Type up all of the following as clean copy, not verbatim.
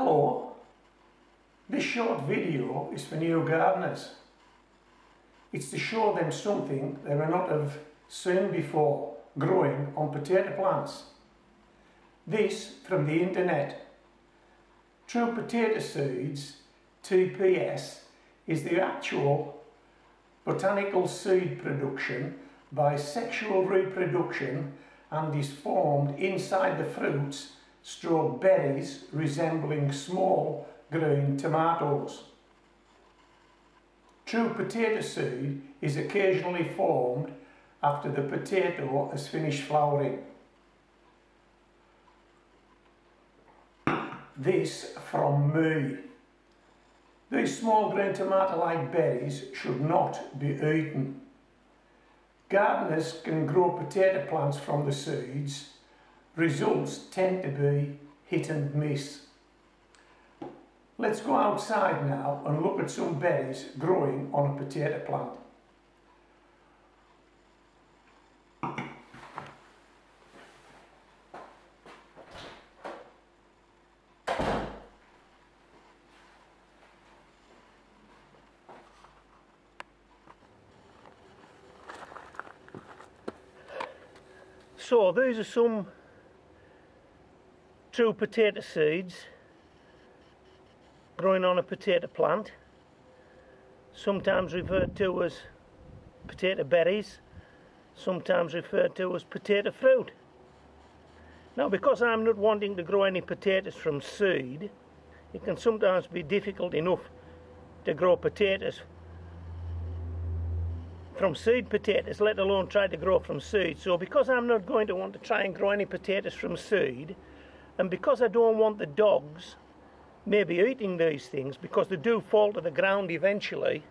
Hello, this short video is for new gardeners. It's to show them something they may not have seen before growing on potato plants. This from the internet. True Potato Seeds TPS is the actual botanical seed production by sexual reproduction and is formed inside the fruits stroke berries resembling small green tomatoes. True potato seed is occasionally formed after the potato has finished flowering. This from me. These small green tomato-like berries should not be eaten. Gardeners can grow potato plants from the seeds. Results tend to be hit and miss. Let's go outside now and look at some berries growing on a potato plant. So these are some true potato seeds growing on a potato plant, sometimes referred to as potato berries, sometimes referred to as potato fruit. Now, because I'm not wanting to grow any potatoes from seed, it can sometimes be difficult enough to grow potatoes from seed potatoes, let alone try to grow from seed. So because I'm not going to want to try and grow any potatoes from seed, and because I don't want the dogs maybe eating these things, because they do fall to the ground eventually,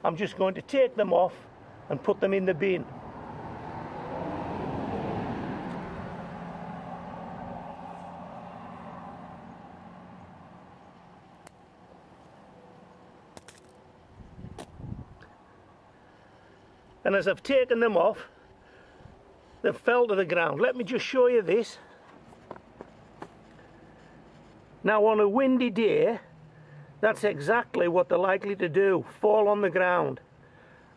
I'm just going to take them off and put them in the bin. And as I've taken them off, they've fell to the ground. Let me just show you this. Now, on a windy day, that's exactly what they're likely to do, fall on the ground.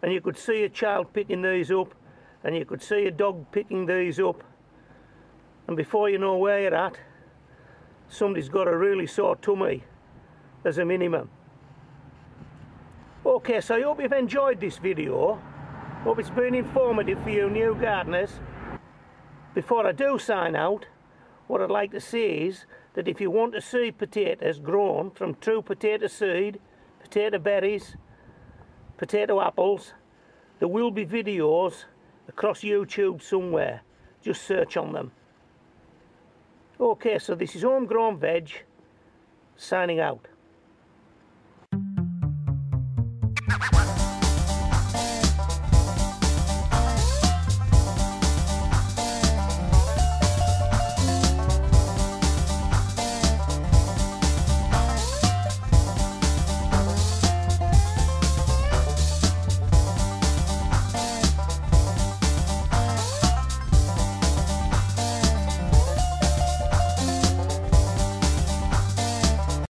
And you could see a child picking these up, and you could see a dog picking these up. And before you know where you're at, somebody's got a really sore tummy as a minimum. Okay, so I hope you've enjoyed this video. Hope it's been informative for you new gardeners. Before I do sign out, what I'd like to say is that if you want to see potatoes grown from true potato seed, potato berries, potato apples, there will be videos across YouTube somewhere. Just search on them. Okay, so this is Homegrown Veg, signing out.